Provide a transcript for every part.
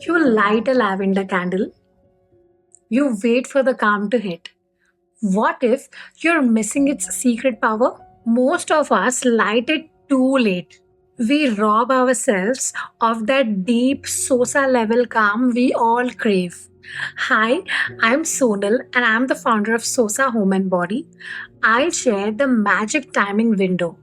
You light a lavender candle, you wait for the calm to hit. What if you're missing its secret power? Most of us light it too late. We rob ourselves of that deep Sosa level calm we all crave. Hi, I'm Sonal and I'm the founder of Sosa Home and Body. I'll share the magic timing window.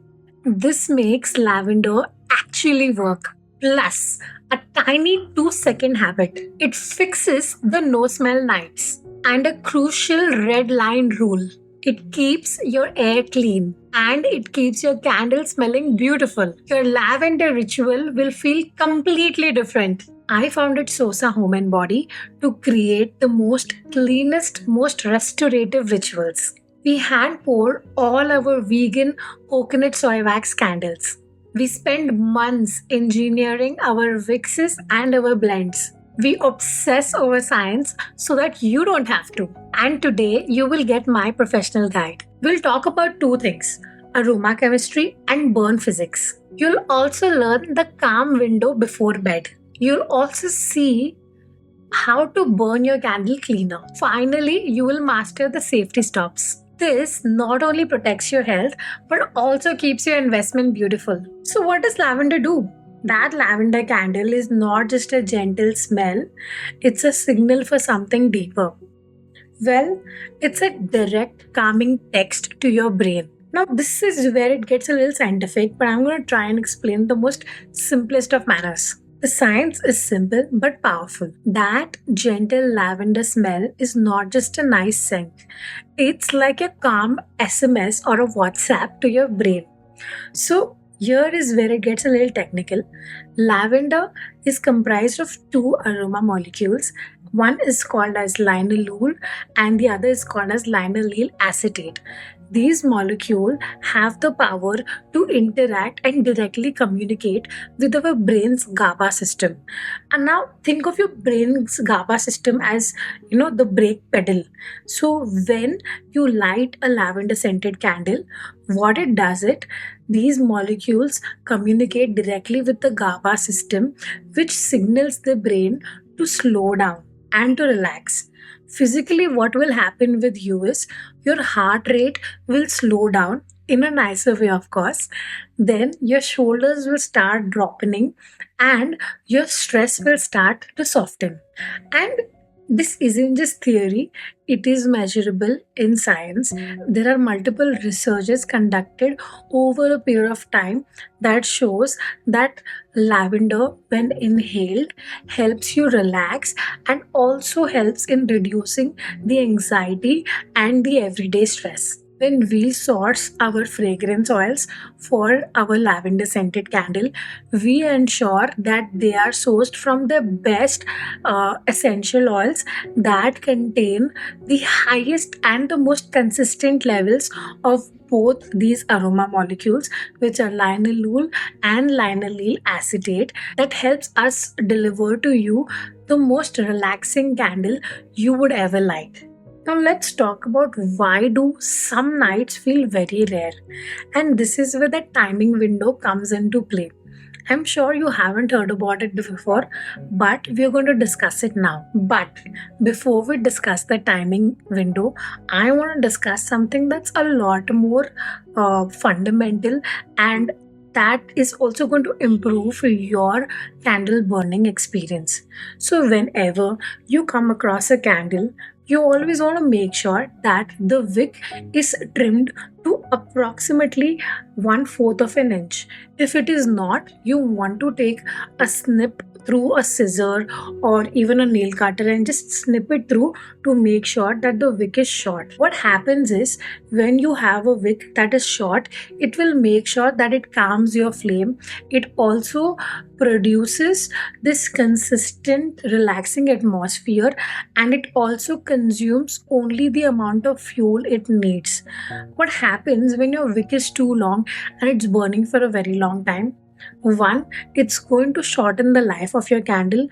This makes lavender actually work. Plus, a tiny 2-second habit. It fixes the no smell nights. And a crucial red line rule. It keeps your air clean and it keeps your candle smelling beautiful. Your lavender ritual will feel completely different. I founded Sosa Home and Body to create the most cleanest, most restorative rituals. We hand pour all our vegan coconut soy wax candles. We spend months engineering our wixes and our blends. We obsess over science so that you don't have to. And today you will get my professional guide. We'll talk about two things: aroma chemistry and burn physics. You'll also learn the calm window before bed. You'll also see how to burn your candle cleaner. Finally, you will master the safety stops. This not only protects your health but also keeps your investment beautiful. So, what does lavender do? That lavender candle is not just a gentle smell, it's a signal for something deeper. Well, it's a direct calming text to your brain. Now, this is where it gets a little scientific, but I'm going to try and explain the most simplest of manners. The science is simple but powerful. That gentle lavender smell is not just a nice scent. It's like a calm SMS or a WhatsApp to your brain. So, here is where it gets a little technical. Lavender is comprised of two aroma molecules. One is called as linalool and the other is called as linalool acetate. These molecules have the power to interact and directly communicate with our brain's GABA system. And now think of your brain's GABA system as, the brake pedal. So when you light a lavender scented candle, what it does these molecules communicate directly with the GABA system, which signals the brain to slow down and to relax. Physically, what will happen with you is your heart rate will slow down in a nicer way, of course. Then your shoulders will start dropping and your stress will start to soften. And this isn't just theory, it is measurable in science. There are multiple researches conducted over a period of time that shows that lavender, when inhaled, helps you relax and also helps in reducing the anxiety and the everyday stress. When we source our fragrance oils for our lavender scented candle, we ensure that they are sourced from the best essential oils that contain the highest and the most consistent levels of both these aroma molecules, which are linalool and linalool acetate, that helps us deliver to you the most relaxing candle you would ever light. Now let's talk about why do some nights feel very rare. And this is where the timing window comes into play. I'm sure you haven't heard about it before, but we're going to discuss it now. But before we discuss the timing window, I want to discuss something that's a lot more fundamental, and that is also going to improve your candle burning experience. So, whenever you come across a candle, you always want to make sure that the wick is trimmed to approximately 1/4 of an inch. If it is not, you want to take a snip through a scissor or even a nail cutter and just snip it through to make sure that the wick is short. What happens is when you have a wick that is short, it will make sure that it calms your flame. It also produces this consistent relaxing atmosphere, and it also consumes only the amount of fuel it needs. What happens when your wick is too long and it's burning for a very long time? One, it's going to shorten the life of your candle.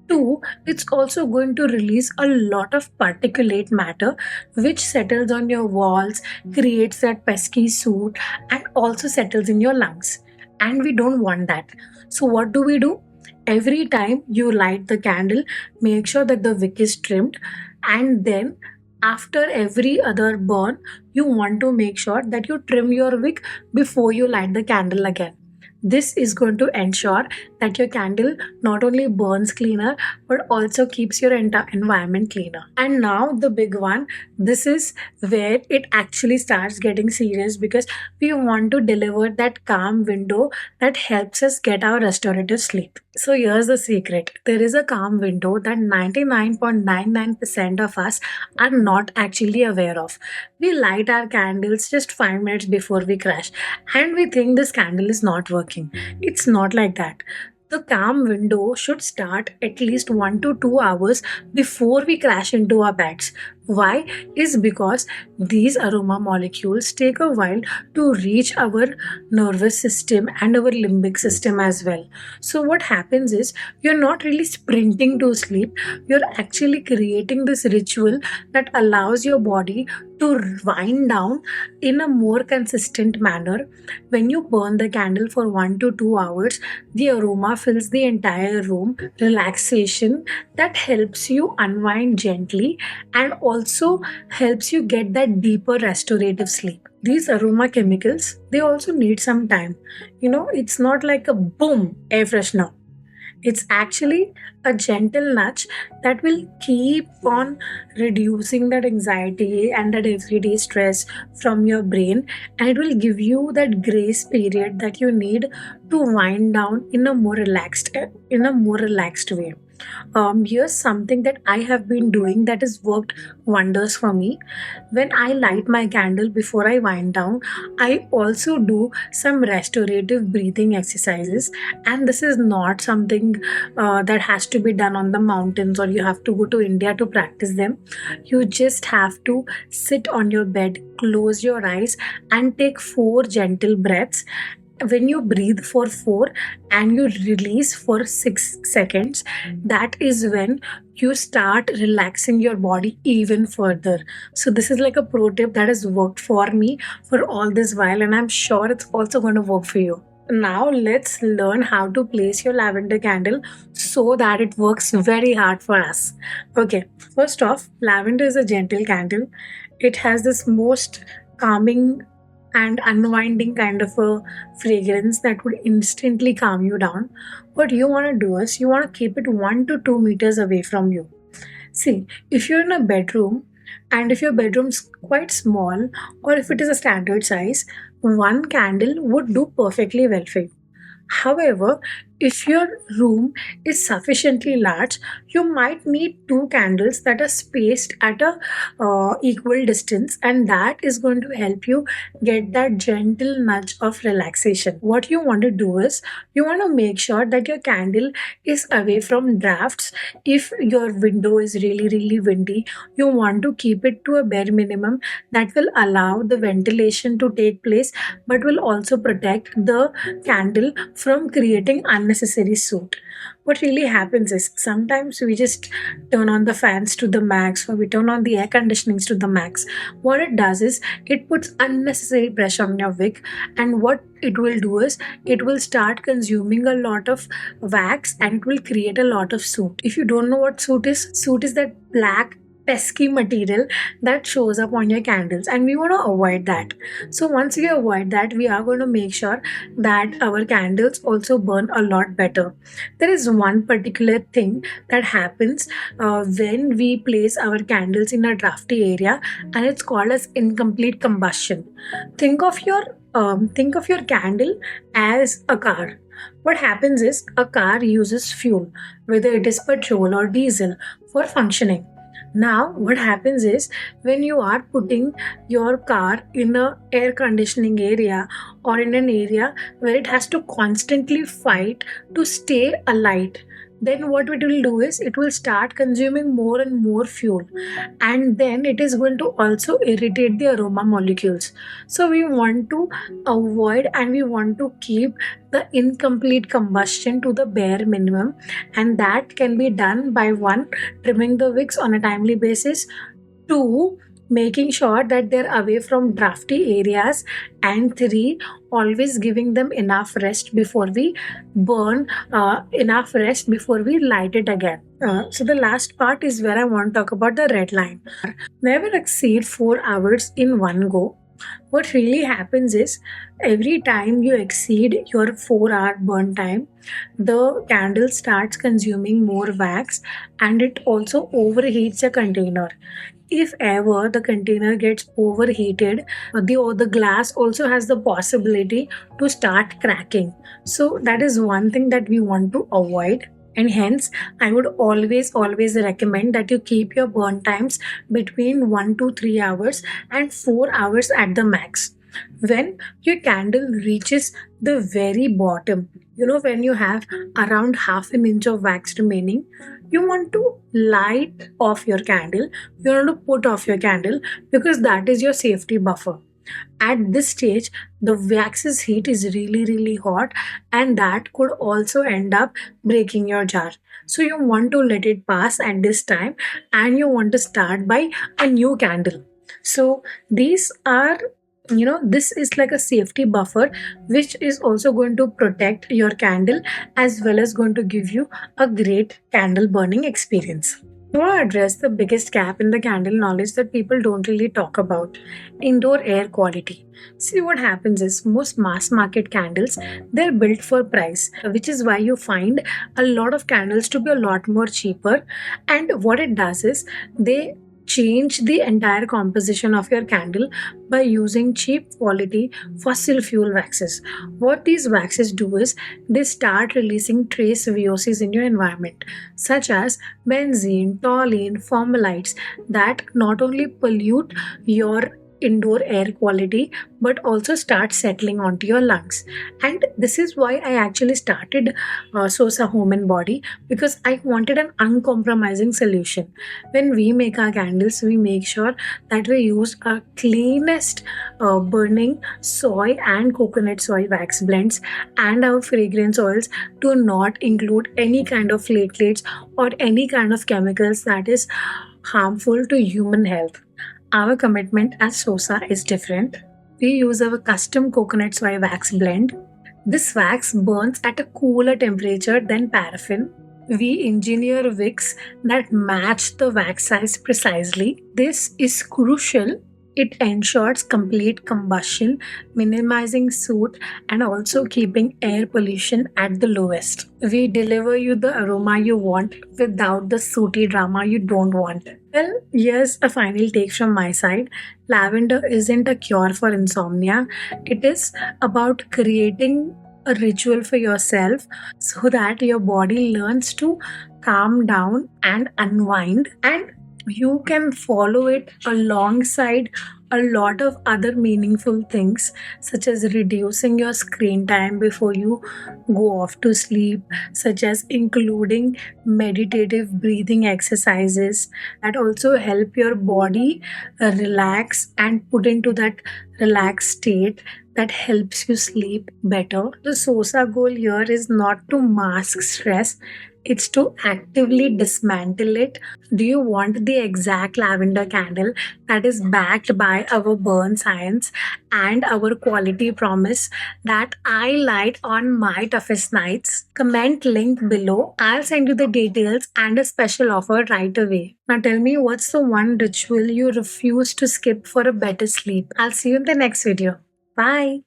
Two, it's also going to release a lot of particulate matter which settles on your walls, creates that pesky soot, and also settles in your lungs. And we don't want that. So, what do? Every time you light the candle, make sure that the wick is trimmed, and then after every other burn, you want to make sure that you trim your wick before you light the candle again. This is going to ensure that your candle not only burns cleaner but also keeps your entire environment cleaner. And now the big one, this is where it actually starts getting serious because we want to deliver that calm window that helps us get our restorative sleep. So here's the secret. There is a calm window that 99.99% of us are not actually aware of. We light our candles just 5 minutes before we crash and we think this candle is not working. It's not like that. The calm window should start at least 1 to 2 hours before we crash into our beds. Why? Is because these aroma molecules take a while to reach our nervous system and our limbic system as well. So, what happens is you're not really sprinting to sleep, you're actually creating this ritual that allows your body to wind down in a more consistent manner. When you burn the candle for 1 to 2 hours, the aroma fills the entire room, relaxation that helps you unwind gently and also helps you get that deeper restorative sleep. These aroma chemicals, they also need some time. It's not like a boom air freshener. It's actually a gentle nudge that will keep on reducing that anxiety and that everyday stress from your brain, and it will give you that grace period that you need to wind down in a more relaxed way. Here's something that I have been doing that has worked wonders for me. When I light my candle before I wind down, I also do some restorative breathing exercises. And this is not something that has to be done on the mountains or you have to go to India to practice them. You just have to sit on your bed, close your eyes, and take 4 gentle breaths. When you breathe for 4 and you release for 6 seconds, that is when you start relaxing your body even further. So this is like a pro tip that has worked for me for all this while, and I'm sure it's also going to work for you. Now let's learn how to place your lavender candle so that it works very hard for us. Okay, first off, lavender is a gentle candle. It has this most calming and unwinding kind of a fragrance that would instantly calm you down. What you want to do is you want to keep it 1 to 2 meters away from you. See, if you're in a bedroom and if your bedroom's quite small or if it is a standard size, one candle would do perfectly well for you. However, if your room is sufficiently large, you might need 2 candles that are spaced at a equal distance, and that is going to help you get that gentle nudge of relaxation. What you want to do is you want to make sure that your candle is away from drafts. If your window is really, really windy, you want to keep it to a bare minimum that will allow the ventilation to take place but will also protect the candle from creating unnecessary soot. What really happens is sometimes we just turn on the fans to the max or we turn on the air conditionings to the max. What it does is it puts unnecessary pressure on your wick, and what it will do is it will start consuming a lot of wax and it will create a lot of soot. If you don't know what soot is that black pesky material that shows up on your candles, and we want to avoid that. So once we avoid that, we are going to make sure that our candles also burn a lot better. There is one particular thing that happens when we place our candles in a drafty area, and it's called as incomplete combustion. Think of your candle as a car. What happens is a car uses fuel, whether it is petrol or diesel, for functioning. Now, what happens is when you are putting your car in a air conditioning area or in an area where it has to constantly fight to stay alight, then what it will do is it will start consuming more and more fuel, and then it is going to also irritate the aroma molecules. So we want to avoid and we want to keep the incomplete combustion to the bare minimum, and that can be done by one, trimming the wicks on a timely basis, two, making sure that they're away from drafty areas, and three, always giving them enough rest before we burn, enough rest before we light it again. So the last part is where I want to talk about the red line. Never exceed 4 hours in one go. What really happens is every time you exceed your 4-hour burn time, the candle starts consuming more wax and it also overheats the container. If ever the container gets overheated, the glass also has the possibility to start cracking. So that is one thing that we want to avoid. And hence, I would always recommend that you keep your burn times between 1 to 3 hours and 4 hours at the max. When your candle reaches the very bottom, when you have around half an inch of wax remaining, you want to light off your candle. You want to put off your candle because that is your safety buffer. At this stage, the wax's heat is really hot, and that could also end up breaking your jar. So you want to let it pass at this time, and you want to start by a new candle. So these are, this is like a safety buffer which is also going to protect your candle as well as going to give you a great candle burning experience. I want to address the biggest gap in the candle knowledge that people don't really talk about: indoor air quality. See, what happens is most mass market candles, they're built for price, which is why you find a lot of candles to be a lot more cheaper. And what it does is they change the entire composition of your candle by using cheap quality fossil fuel waxes. What these waxes do is they start releasing trace VOCs in your environment, such as benzene, toluene, formalides, that not only pollute your indoor air quality but also start settling onto your lungs. And this is why I actually started Sosa Home and Body, because I wanted an uncompromising solution. When we make our candles, we make sure that we use a cleanest burning soy and coconut-soy wax blends, and our fragrance oils do not include any kind of flakelates or any kind of chemicals that is harmful to human health. Our commitment at Sosa is different. We use our custom coconut soy wax blend. This wax burns at a cooler temperature than paraffin. We engineer wicks that match the wax size precisely. This is crucial. It ensures complete combustion, minimizing soot and also keeping air pollution at the lowest. We deliver you the aroma you want without the sooty drama you don't want. Well, here's a final take from my side. Lavender isn't a cure for insomnia. It is about creating a ritual for yourself so that your body learns to calm down and unwind, and you can follow it alongside a lot of other meaningful things, such as reducing your screen time before you go off to sleep, such as including meditative breathing exercises that also help your body relax and put into that relaxed state that helps you sleep better. The SOSA goal here is not to mask stress, it's to actively dismantle it. Do you want the exact lavender candle that is backed by our burn science and our quality promise that I light on my toughest nights? Comment link below. I'll send you the details and a special offer right away. Now tell me, what's the one ritual you refuse to skip for a better sleep? I'll see you in the next video. Bye.